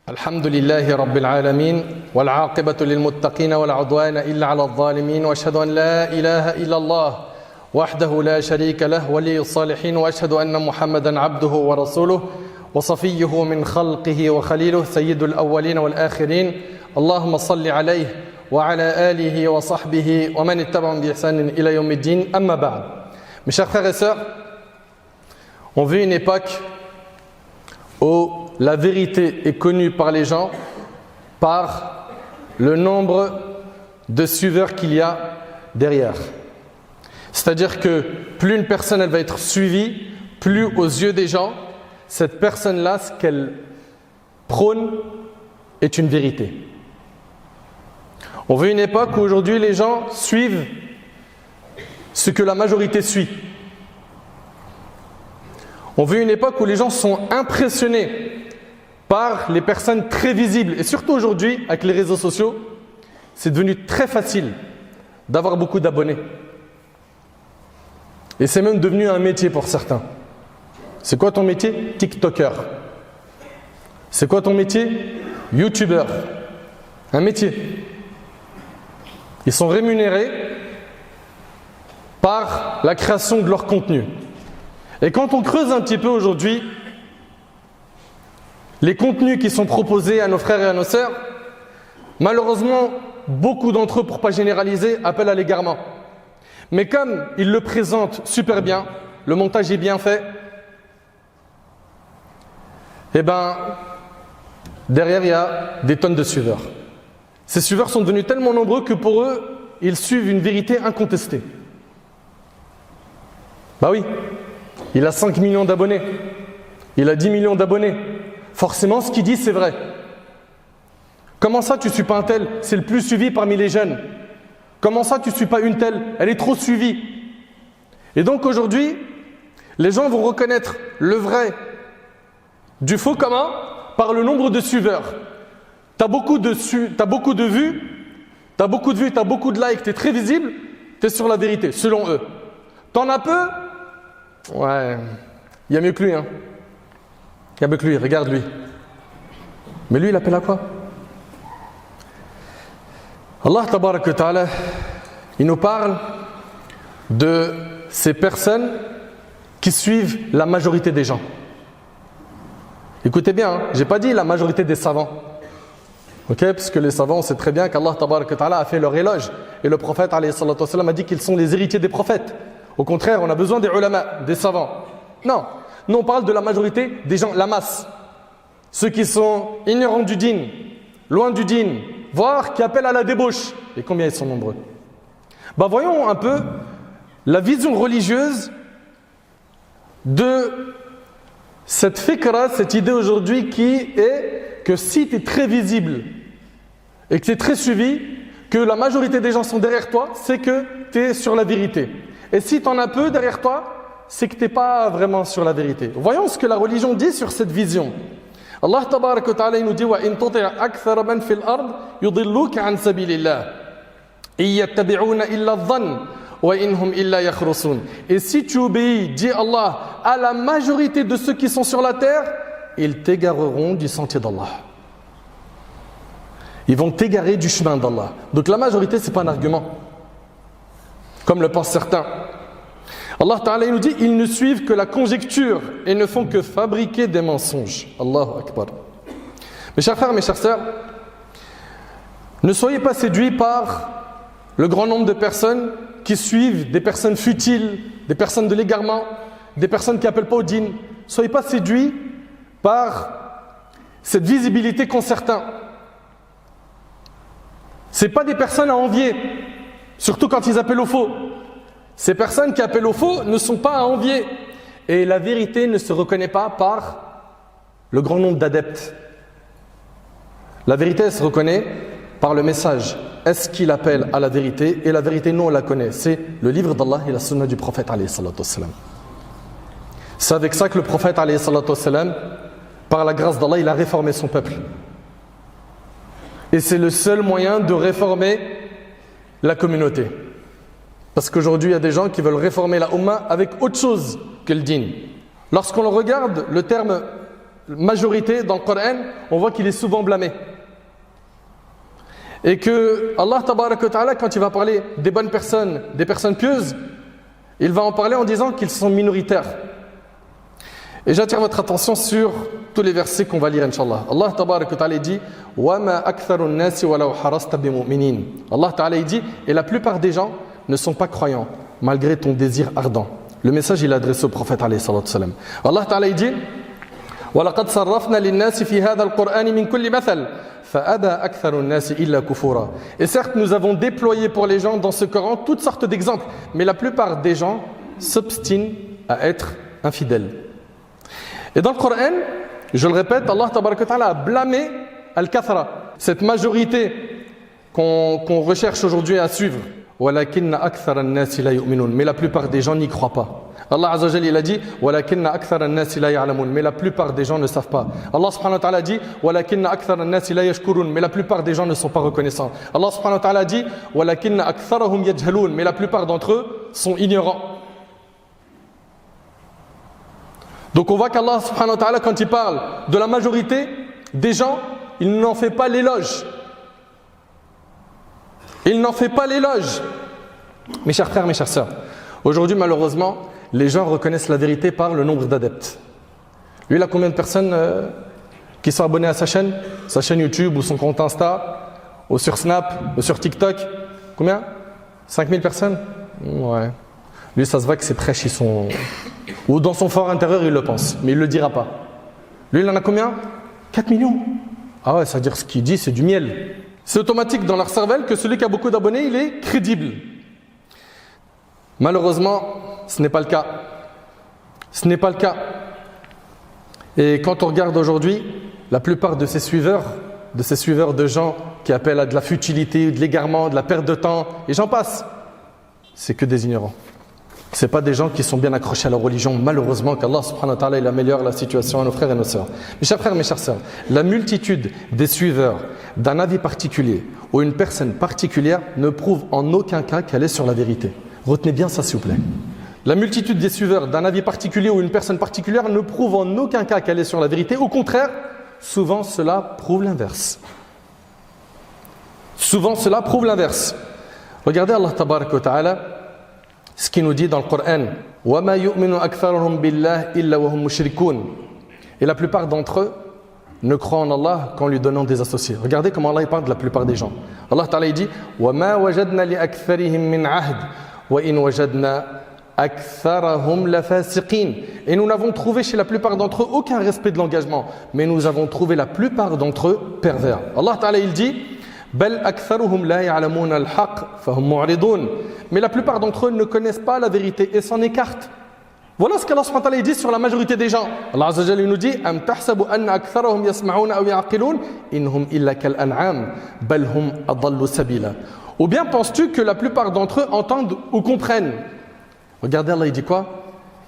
الحمد لله رب العالمين والعاقبة للمتقين ولا عدوان إلا على الظالمين وأشهد أن لا إله إلا الله وحده لا شريك له ولي الصالحين وأشهد أن محمدا عبده ورسوله وصفيه من خلقه وخليله سيد الأولين والآخرين اللهم صل عليه وعلى آله وصحبه ومن اتبعهم بإحسان إلى يوم الدين أما بعد. Mes chers frères et sœurs, on vit une époque où la vérité est connue par les gens par le nombre de suiveurs qu'il y a derrière. C'est-à-dire que plus une personne elle va être suivie, plus aux yeux des gens, cette personne-là, ce qu'elle prône est une vérité. On vit une époque où aujourd'hui les gens suivent ce que la majorité suit. On vit une époque où les gens sont impressionnés par les personnes très visibles. Et surtout aujourd'hui, avec les réseaux sociaux, c'est devenu très facile d'avoir beaucoup d'abonnés. Et c'est même devenu un métier pour certains. C'est quoi ton métier? TikToker. C'est quoi ton métier? YouTuber. Un métier. Ils sont rémunérés par la création de leur contenu. Et quand on creuse un petit peu aujourd'hui, les contenus qui sont proposés à nos frères et à nos sœurs, malheureusement, beaucoup d'entre eux, pour ne pas généraliser, appellent à l'égarement. Mais comme ils le présentent super bien, le montage est bien fait, et derrière il y a des tonnes de suiveurs. Ces suiveurs sont devenus tellement nombreux que pour eux, ils suivent une vérité incontestée. Bah oui, il a 5 millions d'abonnés, il a 10 millions d'abonnés. Forcément, ce qu'il dit, c'est vrai. Comment ça, tu ne suis pas un tel? C'est le plus suivi parmi les jeunes. Comment ça, tu ne suis pas une telle? Elle est trop suivie. Et donc aujourd'hui, les gens vont reconnaître le vrai du faux commun par le nombre de suiveurs. Tu as beaucoup de vues, tu as beaucoup de likes, tu es très visible, tu es sur la vérité, selon eux. T'en as peu? Ouais, il y a mieux que lui, hein. Il y a mieux que lui, regarde lui. Mais lui, il appelle à quoi? Allah tabarak wa ta'ala, il nous parle de ces personnes qui suivent la majorité des gens. Écoutez bien, hein, je n'ai pas dit la majorité des savants. Ok, parce que les savants, on sait très bien qu'Allah tabarak wa ta'ala a fait leur éloge. Et le prophète alayhi salatu wa sallam a dit qu'ils sont les héritiers des prophètes. Au contraire, on a besoin des ulama, des savants. Non, nous on parle de la majorité des gens, la masse. Ceux qui sont ignorants du dîn, loin du dîn, voire qui appellent à la débauche. Et combien ils sont nombreux? Voyons un peu la vision religieuse de cette fikra, cette idée aujourd'hui qui est que si tu es très visible et que tu es très suivi, que la majorité des gens sont derrière toi, c'est que tu es sur la vérité. Et si tu en as peu derrière toi, c'est que tu n'es pas vraiment sur la vérité. Voyons ce que la religion dit sur cette vision. Allah tabarak wa ta'ala nous dit wa in tuti' akthara man fil ard yudilluka an sabilillah yattabi'una illa adh-dhann wa inhum illa yakhrusun. Et si tu obéis, dit Allah, à la majorité de ceux qui sont sur la terre, ils t'égareront du sentier d'Allah. Ils vont t'égarer du chemin d'Allah. Donc la majorité, ce n'est pas un argument, comme le pensent certains. Allah Ta'ala nous dit, ils ne suivent que la conjecture et ne font que fabriquer des mensonges. Allahu Akbar. Mes chers frères, mes chères sœurs, ne soyez pas séduits par le grand nombre de personnes qui suivent des personnes futiles, des personnes de l'égarement, des personnes qui n'appellent pas au dîn. Ne soyez pas séduits par cette visibilité qu'ont certains. Ce n'est pas des personnes à envier, surtout quand ils appellent au faux. Ces personnes qui appellent au faux ne sont pas à envier. Et la vérité ne se reconnaît pas par le grand nombre d'adeptes. La vérité, elle se reconnaît par le message. Est-ce qu'il appelle à la vérité? Et la vérité, nous, on la connaît. C'est le livre d'Allah et la sunna du prophète alayhi salatu wassalam. C'est avec ça que le prophète alayhi salatu wassalam, par la grâce d'Allah, il a réformé son peuple. Et c'est le seul moyen de réformer la communauté. Parce qu'aujourd'hui, il y a des gens qui veulent réformer la Ummah avec autre chose que le dîn. Lorsqu'on regarde le terme majorité dans le Coran, on voit qu'il est souvent blâmé. Et que Allah tabaraka wa ta'ala, quand il va parler des bonnes personnes, des personnes pieuses, il va en parler en disant qu'ils sont minoritaires. Et j'attire votre attention sur tous les versets qu'on va lire, Inch'Allah. Allah tabaraka wa ta'ala dit وَمَا أَكْثَرُ النَّاسِ وَلَوْ حَرَصْتَ بِمُؤْمِنِينَ. Allah ta'ala dit, et la plupart des gens ne sont pas croyants, malgré ton désir ardent. Le message, il est adressé au prophète, alayhi salatu wassalam. Allah ta'ala dit وَلَقَدْ صَرَّفْنَا لِلنَّاسِ فِي هَذَا الْقُرْآنِ مِنْ كُلِّ مَثَلٍ فَأَبَى أَكْثَرُ النَّاسِ إِلَّا كُفُورًا. Et certes, nous avons déployé pour les gens dans ce Coran toutes sortes d'exemples, mais la plupart des gens s'obstinent à être infidèles. Et dans le Coran, je le répète, Allah tabaraka wa ta'ala a blâmé al-kathra, cette majorité qu'on recherche aujourd'hui à suivre. وَلَكِنَّ أَكْثَرَ النَّاسِ لَا يُؤْمِنُونَ. Mais la plupart des gens n'y croient pas. Allah Azza wa Jalla, il a dit وَلَكِنَّ أَكْثَرَ النَّاسِ لَا يَعْلَمُونَ. Mais la plupart des gens ne savent pas. Allah subhanahu wa ta'ala dit وَلَكِنَّ أَكْثَرَ النَّاسِ لَا يَشْكُرُونَ. Mais la plupart des gens ne sont pas reconnaissants. Allah subhanahu wa ta'ala dit وَلَكِنَّ أَكْثَرَهُمْ يَجْهَلُونَ. Mais la plupart d'entre eux sont ignorants. Donc on voit qu'Allah subhanahu wa ta'ala, quand il parle de la majorité des gens, il n'en fait pas l'éloge. Il n'en fait pas l'éloge. Mes chers frères, mes chères sœurs, aujourd'hui malheureusement, les gens reconnaissent la vérité par le nombre d'adeptes. Lui, il a combien de personnes qui sont abonnées à sa chaîne YouTube ou son compte Insta, ou sur Snap, ou sur TikTok? Combien? 5000 personnes? Ouais. Lui, ça se voit que ses prêches, ils sont... Ou dans son fort intérieur, il le pense, mais il ne le dira pas. Lui, il en a combien? 4 millions. Ah ouais, ça veut dire ce qu'il dit, c'est du miel. C'est automatique dans leur cervelle que celui qui a beaucoup d'abonnés, il est crédible. Malheureusement, ce n'est pas le cas. Ce n'est pas le cas. Et quand on regarde aujourd'hui, la plupart de ces suiveurs de gens qui appellent à de la futilité, de l'égarement, de la perte de temps, et j'en passe, c'est que des ignorants. Ce n'est pas des gens qui sont bien accrochés à la religion. Malheureusement, qu'Allah subhanahu wa ta'ala, il améliore la situation à nos frères et nos sœurs. Mes chers frères, mes chères sœurs, la multitude des suiveurs d'un avis particulier ou une personne particulière ne prouve en aucun cas qu'elle est sur la vérité. Retenez bien ça, s'il vous plaît. La multitude des suiveurs d'un avis particulier ou une personne particulière ne prouve en aucun cas qu'elle est sur la vérité. Au contraire, souvent cela prouve l'inverse. Souvent cela prouve l'inverse. Regardez Allah tabaraka wa ta'ala, ce qu'il nous dit dans le Coran. وَمَا يُؤْمِنُ أَكْثَرُهُمْ بِاللَّهِ إِلَّا وَهُمْ مُشْرِكُونَ. Et la plupart d'entre eux ne croient en Allah qu'en lui donnant des associés. Regardez comment Allah parle de la plupart des gens. Allah Ta'ala dit وَمَا وَجَدْنَا لِأَكْثَرِهِمْ مِنْ عَهْدٍ وَإِنْ وَجَدْنَا أَكْثَرَهُمْ لَفَاسِقِينَ. Et nous n'avons trouvé chez la plupart d'entre eux aucun respect de l'engagement, mais nous avons trouvé la plupart d'entre eux pervers. Allah Ta'ala il dit بَلْ أَكْثَرُهُمْ لَا يَعْلَمُونَ الْحَقِّ فَهُمْ مُعْرِضُونَ. Mais la plupart d'entre eux ne connaissent pas la vérité et s'en écartent. Voilà ce qu'Allah subhanahu wa ta'ala dit sur la majorité des gens. Allah azza wa jalla nous dit Am tahsabu anna aktharahum yasma'una aw ya'qilun inhum illa kal an'am bal hum adallu sabila. Ou bien penses-tu que la plupart d'entre eux entendent ou comprennent? Regardez, Allah il dit quoi?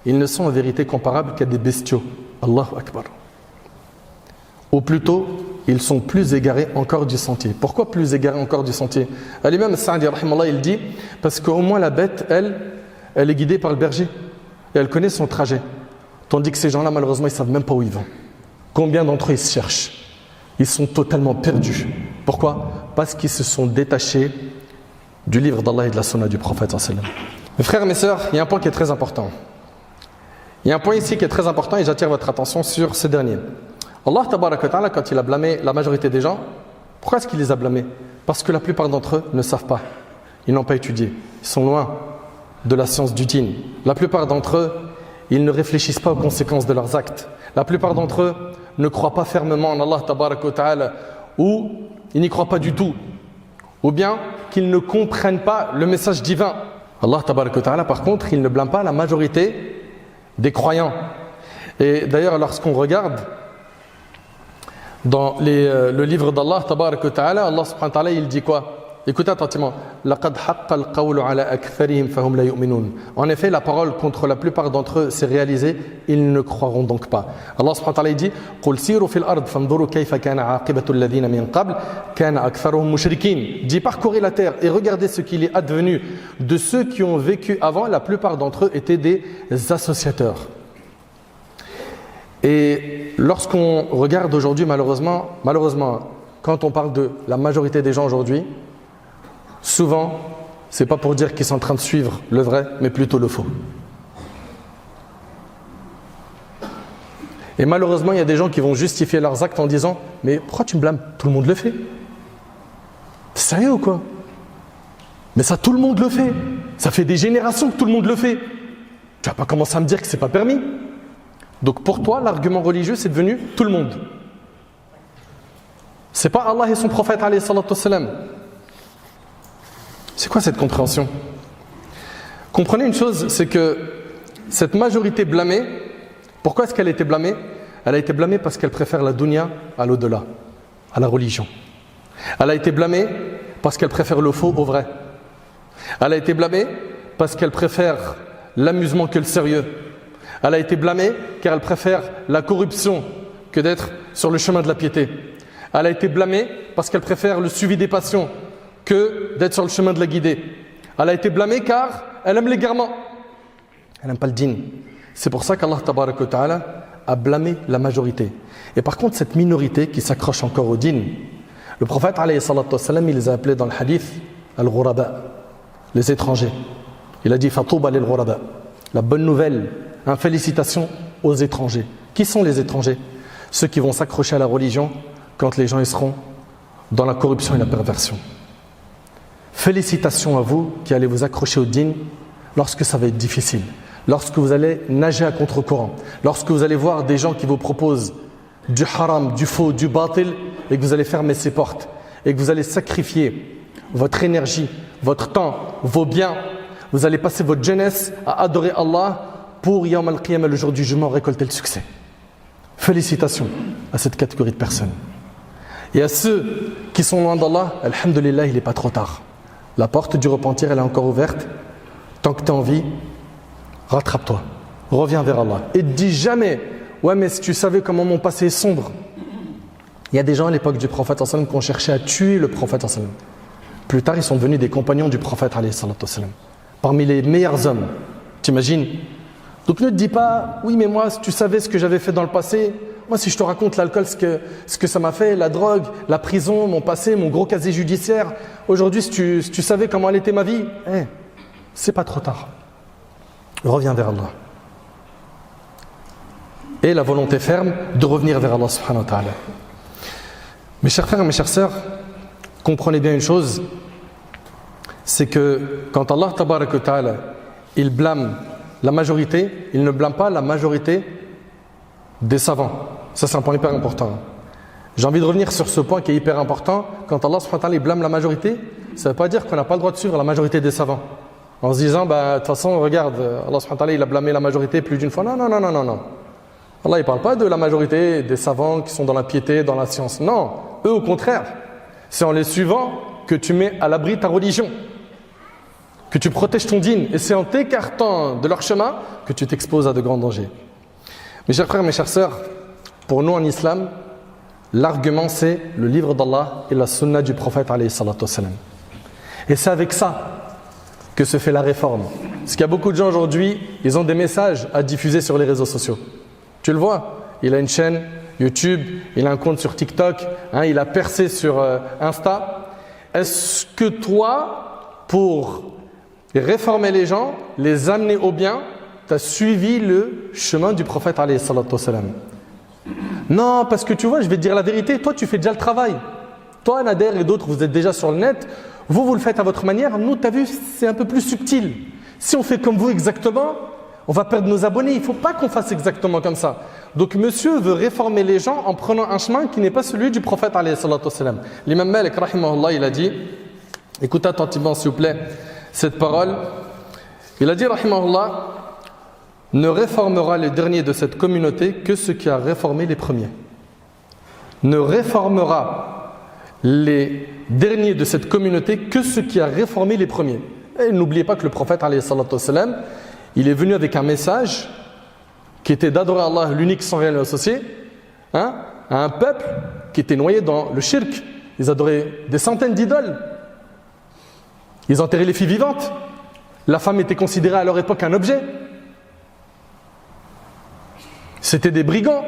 Ils ne sont en vérité comparables qu'à des bestiaux. Allahu akbar. Ou plutôt, ils sont plus égarés encore du sentier. Pourquoi plus égarés encore du sentier? L'imam Sa'di rahimallah il dit parce qu'au moins la bête elle est guidée par le berger. Et elle connaît son trajet. Tandis que ces gens-là, malheureusement, ils ne savent même pas où ils vont. Combien d'entre eux, ils se cherchent? Ils sont totalement perdus. Pourquoi? Parce qu'ils se sont détachés du livre d'Allah et de la sunna du prophète. Mes frères et mes sœurs, il y a un point qui est très important. Il y a un point ici qui est très important et j'attire votre attention sur ce dernier. Allah, tabaraka wa ta'ala, quand il a blâmé la majorité des gens, pourquoi est-ce qu'il les a blâmés? Parce que la plupart d'entre eux ne savent pas. Ils n'ont pas étudié. Ils sont loin de la science du dîn. La plupart d'entre eux, ils ne réfléchissent pas aux conséquences de leurs actes. La plupart d'entre eux ne croient pas fermement en Allah tabaraka wa ta'ala, ou ils n'y croient pas du tout, ou bien qu'ils ne comprennent pas le message divin. Allah tabaraka wa ta'ala, par contre, il ne blâme pas la majorité des croyants. Et d'ailleurs, lorsqu'on regarde dans le livre d'Allah tabaraka wa ta'ala, Allah subhanahu wa ta'ala, il dit quoi? Écoutez attentivement. لَقَدْ حَقَّ الْقَوْلُ عَلَى أَكْثَرِهِمْ فَهُمْ لَا يُؤْمِنُونَ. En effet, la parole contre la plupart d'entre eux s'est réalisée, ils ne croiront donc pas. Allah subhanahu wa ta'ala dit قُلْ سِيرُوا فِي الْأَرْضِ فَانْظُرُوا كَيْفَ كَانَ عَاقِبَةُ الَّذِينَ مِنْ قَبْلِ كَانَ أَكْثَرُهُمْ مُشْرِكِينَ. Dit parcourez la terre et regardez ce qu'il est advenu de ceux qui ont vécu avant, la plupart d'entre eux étaient des associateurs. Et lorsqu'on regarde aujourd'hui, malheureusement, quand on parle de la majorité des gens aujourd'hui, souvent, c'est pas pour dire qu'ils sont en train de suivre le vrai, mais plutôt le faux. Et malheureusement, il y a des gens qui vont justifier leurs actes en disant « Mais pourquoi tu me blâmes? Tout le monde le fait. » T'es sérieux ou quoi? Mais ça, tout le monde le fait. Ça fait des générations que tout le monde le fait. Tu vas pas commencer à me dire que c'est pas permis. Donc pour toi, l'argument religieux, c'est devenu tout le monde. C'est pas Allah et son prophète alayhi salatu wassalam. C'est quoi cette compréhension? Comprenez une chose, c'est que cette majorité blâmée, pourquoi est-ce qu'elle a été blâmée? Elle a été blâmée parce qu'elle préfère la dunya à l'au-delà, à la religion. Elle a été blâmée parce qu'elle préfère le faux au vrai. Elle a été blâmée parce qu'elle préfère l'amusement que le sérieux. Elle a été blâmée car elle préfère la corruption que d'être sur le chemin de la piété. Elle a été blâmée parce qu'elle préfère le suivi des passions que d'être sur le chemin de la guidée. Elle a été blâmée car elle aime l'égarement. Elle n'aime pas le din. C'est pour ça qu'Allah tabaraka wa ta'ala a blâmé la majorité. Et par contre, cette minorité qui s'accroche encore au din, le prophète alayhi salatu wassalam, il les a appelés dans le hadith al-ghuraba, les étrangers. Il a dit fatouba lil ghuraba. La bonne nouvelle, félicitations aux étrangers. Qui sont les étrangers? Ceux qui vont s'accrocher à la religion quand les gens y seront dans la corruption et la perversion. Félicitations à vous qui allez vous accrocher au din lorsque ça va être difficile, lorsque vous allez nager à contre-courant, lorsque vous allez voir des gens qui vous proposent du haram, du faux, du batil et que vous allez fermer ces portes et que vous allez sacrifier votre énergie, votre temps, vos biens. Vous allez passer votre jeunesse à adorer Allah pour Yawm al-Qiyamah, le jour du jugement, récolter le succès. Félicitations à cette catégorie de personnes. Et à ceux qui sont loin d'Allah, alhamdulillah, il n'est pas trop tard. La porte du repentir, elle est encore ouverte. Tant que tu es en vie, rattrape-toi, reviens vers Allah. Et ne dis jamais, ouais mais si tu savais comment mon passé est sombre. Il y a des gens à l'époque du prophète sallallahu alayhi wa sallam qui ont cherché à tuer le prophète sallallahu alayhi wa sallam. Plus tard, ils sont devenus des compagnons du prophète sallallahu alayhi wa sallam. Parmi les meilleurs hommes, t'imagines? Donc ne te dis pas, oui mais moi si tu savais ce que j'avais fait dans le passé, moi si je te raconte l'alcool, ce que ça m'a fait, la drogue, la prison, mon passé, mon gros casier judiciaire, aujourd'hui si tu savais comment elle était ma vie, c'est pas trop tard. Reviens vers Allah. Et la volonté ferme de revenir vers Allah subhanahu wa ta'ala. Mes chers frères et mes chères sœurs, comprenez bien une chose, c'est que quand Allah tabaraka wa ta'ala, il blâme la majorité, il ne blâme pas la majorité des savants. Ça c'est un point hyper important. J'ai envie de revenir sur ce point qui est hyper important. Quand Allah subhanahu wa ta'ala il blâme la majorité, ça ne veut pas dire qu'on n'a pas le droit de suivre la majorité des savants. En se disant, de toute façon, regarde, Allah subhanahu wa ta'ala il a blâmé la majorité plus d'une fois. Non. Allah il ne parle pas de la majorité des savants qui sont dans la piété, dans la science. Non, eux au contraire. C'est en les suivant que tu mets à l'abri ta religion, que tu protèges ton dîn, et c'est en t'écartant de leur chemin que tu t'exposes à de grands dangers. Mes chers frères, mes chères sœurs, pour nous en islam, l'argument c'est le livre d'Allah et la sunna du prophète alayhi salatu wassalam. Et c'est avec ça que se fait la réforme. Parce qu'il y a beaucoup de gens aujourd'hui, ils ont des messages à diffuser sur les réseaux sociaux. Tu le vois, il a une chaîne YouTube, il a un compte sur TikTok, il a percé sur Insta. Est-ce que toi, pour réformer les gens, les amener au bien, tu as suivi le chemin du prophète alayhi salatu wassalam? Non, parce que tu vois, je vais te dire la vérité, toi tu fais déjà le travail. Toi Nader et d'autres, vous êtes déjà sur le net, vous le faites à votre manière, nous tu as vu, c'est un peu plus subtil. Si on fait comme vous exactement, on va perdre nos abonnés, il ne faut pas qu'on fasse exactement comme ça. Donc monsieur veut réformer les gens en prenant un chemin qui n'est pas celui du prophète alayhi salatu wassalam. L'imam Malik rahimahullah, il a dit, écoutez attentivement s'il vous plaît cette parole, il a dit rahimahullah, ne réformera les derniers de cette communauté que ce qui a réformé les premiers. Ne réformera les derniers de cette communauté que ce qui a réformé les premiers. Et n'oubliez pas que le prophète alayhi salatu wassalam, il est venu avec un message qui était d'adorer Allah l'unique sans rien lui associer, à un peuple qui était noyé dans le shirk. Ils adoraient des centaines d'idoles. Ils enterraient les filles vivantes. La femme était considérée à leur époque un objet. C'était des brigands.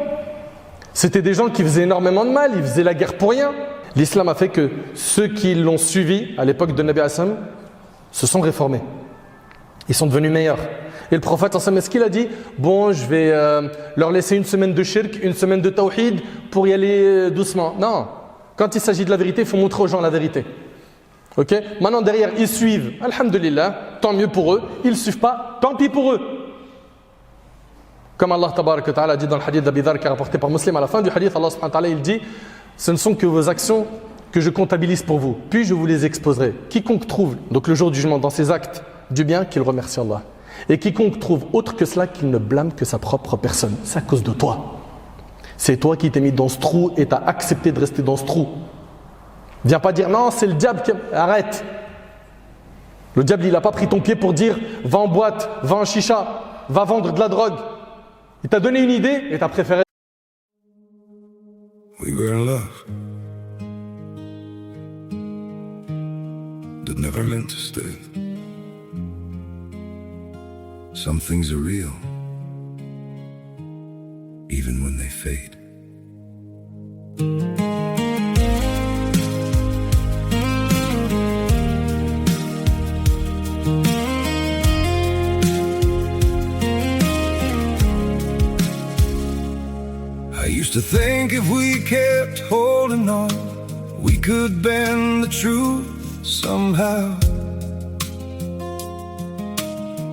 C'était des gens qui faisaient énormément de mal, ils faisaient la guerre pour rien. L'islam a fait que ceux qui l'ont suivi à l'époque de Nabi Hassan se sont réformés. Ils sont devenus meilleurs. Et le prophète, est-ce qu'il a dit bon, je vais leur laisser une semaine de shirk, une semaine de tawhid pour y aller doucement? Non. Quand il s'agit de la vérité, il faut montrer aux gens la vérité. Ok? Maintenant, derrière, ils suivent. Alhamdulillah, tant mieux pour eux. Ils ne suivent pas, tant pis pour eux. Comme Allah Tabarak wa Ta'ala a dit dans le hadith d'Abi Dharr qui est rapporté par Muslim, à la fin du hadith, Allah subhanahu wa ta'ala, il dit ce ne sont que vos actions que je comptabilise pour vous, puis je vous les exposerai. Quiconque trouve, donc le jour du jugement, dans ses actes du bien, qu'il remercie Allah. Et quiconque trouve autre que cela, qu'il ne blâme que sa propre personne. C'est à cause de toi. C'est toi qui t'es mis dans ce trou et t'as accepté de rester dans ce trou. Viens pas dire non, c'est le diable qui... Arrête. Le diable, il n'a pas pris ton pied pour dire va en boîte, va en chicha, va vendre de la drogue. Il t'a donné une idée et t'as préféré. We were in love that never meant to stay. Some things are real, even when they fade. I used to think if we kept holding on, we could bend the truth somehow.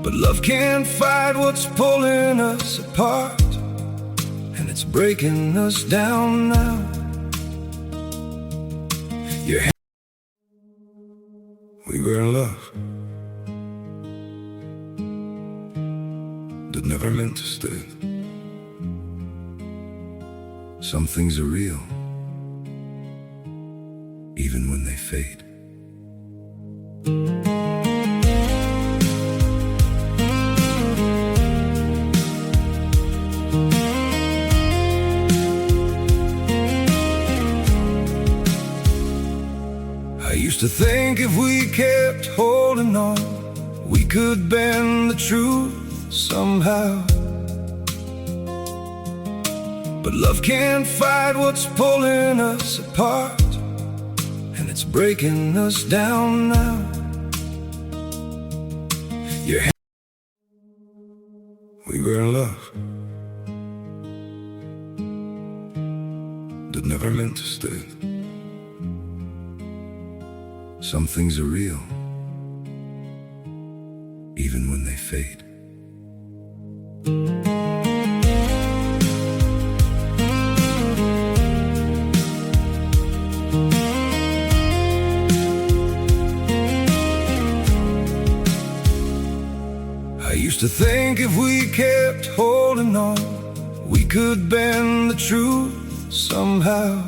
But love can't fight what's pulling us apart, and it's breaking us down now. We were in love that never meant to stay. Some things are real, even when they fade. I used to think if we kept holding on, we could bend the truth somehow. But love can't fight what's pulling us apart, and it's breaking us down now. We were in love that never meant to stay. Some things are real, even when they fade. I used to think if we kept holding on, we could bend the truth somehow.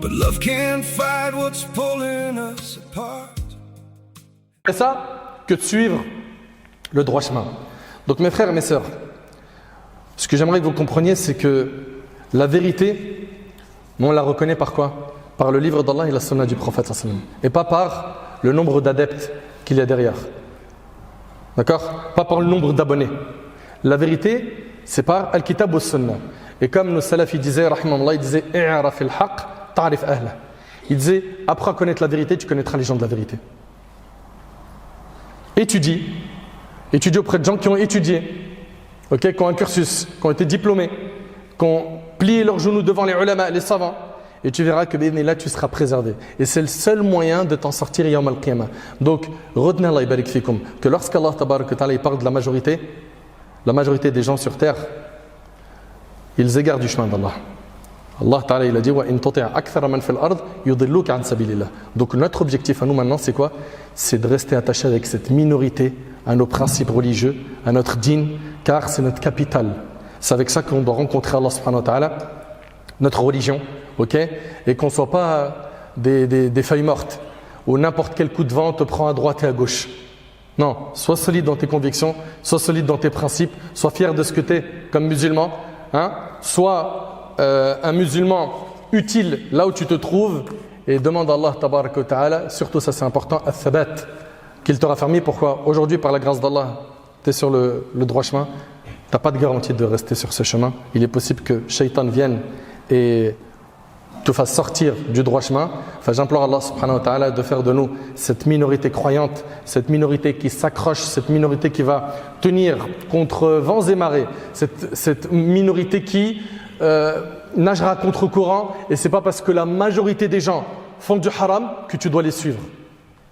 But love can't fight what's pulling us apart. C'est ça que de suivre le droit chemin. Donc mes frères et mes sœurs, ce que j'aimerais que vous compreniez, c'est que la vérité, on la reconnaît par quoi? Par le livre d'Allah et la sunna du prophète sallallahu alayhi wa sallam, et pas par le nombre d'adeptes qu'il y a derrière. D'accord? Pas par le nombre d'abonnés. La vérité, c'est par al-kitab wa sunna. Et comme nos salafis disaient, rahimahullah, ils disaient i'raf al-haq, ta'rif ahla. Ils disaient apprends à connaître la vérité, tu connaîtras les gens de la vérité. Étudie auprès de gens qui ont étudié, okay, qui ont un cursus, qui ont été diplômés, qui ont plié leurs genoux devant les ulama, les savants, et tu verras que là tu seras préservé. Et c'est le seul moyen de t'en sortir yawm al-qiyamah. Donc retenez Allah ibarik fikum que lorsqu'Allah tabarak wa ta'ala il parle de la majorité des gens sur terre, ils égarent du chemin d'Allah. Allah Ta'ala il a dit wa in tuti' akthara man fil ard yudilluka an sabilillah. Donc notre objectif à nous maintenant c'est quoi? C'est de rester attaché avec cette minorité à nos principes religieux, à notre dîn, car c'est notre capital. C'est avec ça qu'on doit rencontrer Allah subhanahu wa ta'ala, notre religion, ok? Et qu'on ne soit pas des feuilles mortes où n'importe quel coup de vent te prend à droite et à gauche. Non, sois solide dans tes convictions, sois solide dans tes principes, sois fier de ce que tu es comme musulman, hein? Sois un musulman utile là où tu te trouves et demande à Allah tabaraka wa ta'ala, surtout ça c'est important, al-thabat, qu'il te raffermit. Pourquoi? Aujourd'hui par la grâce d'Allah tu es sur le droit chemin, n'as pas de garantie de rester sur ce chemin. Il est possible que Shaitan vienne et te fasse sortir du droit chemin. Enfin, j'implore Allah subhanahu wa ta'ala de faire de nous cette minorité croyante, cette minorité qui s'accroche, cette minorité qui va tenir contre vents et marées, cette minorité qui nagera contre courant, et c'est pas parce que la majorité des gens font du haram que tu dois les suivre.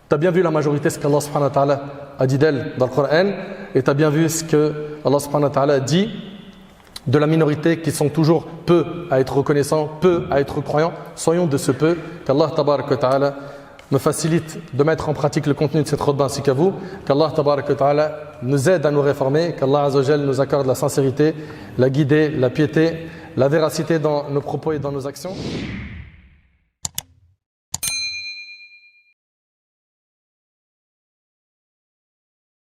Tu as bien vu la majorité, ce qu'Allah subhanahu wa ta'ala a dit d'elle dans le Coran, et tu as bien vu ce que Allah subhanahu wa ta'ala dit de la minorité qui sont toujours peu à être reconnaissants, peu à être croyants. Soyons de ce peu, qu'Allah tabarak wa ta'ala me facilite de mettre en pratique le contenu de cette khutbah ainsi qu'à vous, qu'Allah tabarak wa ta'ala nous aide à nous réformer, qu'Allah azza wa jal nous accorde la sincérité, la guidée, la piété, la véracité dans nos propos et dans nos actions.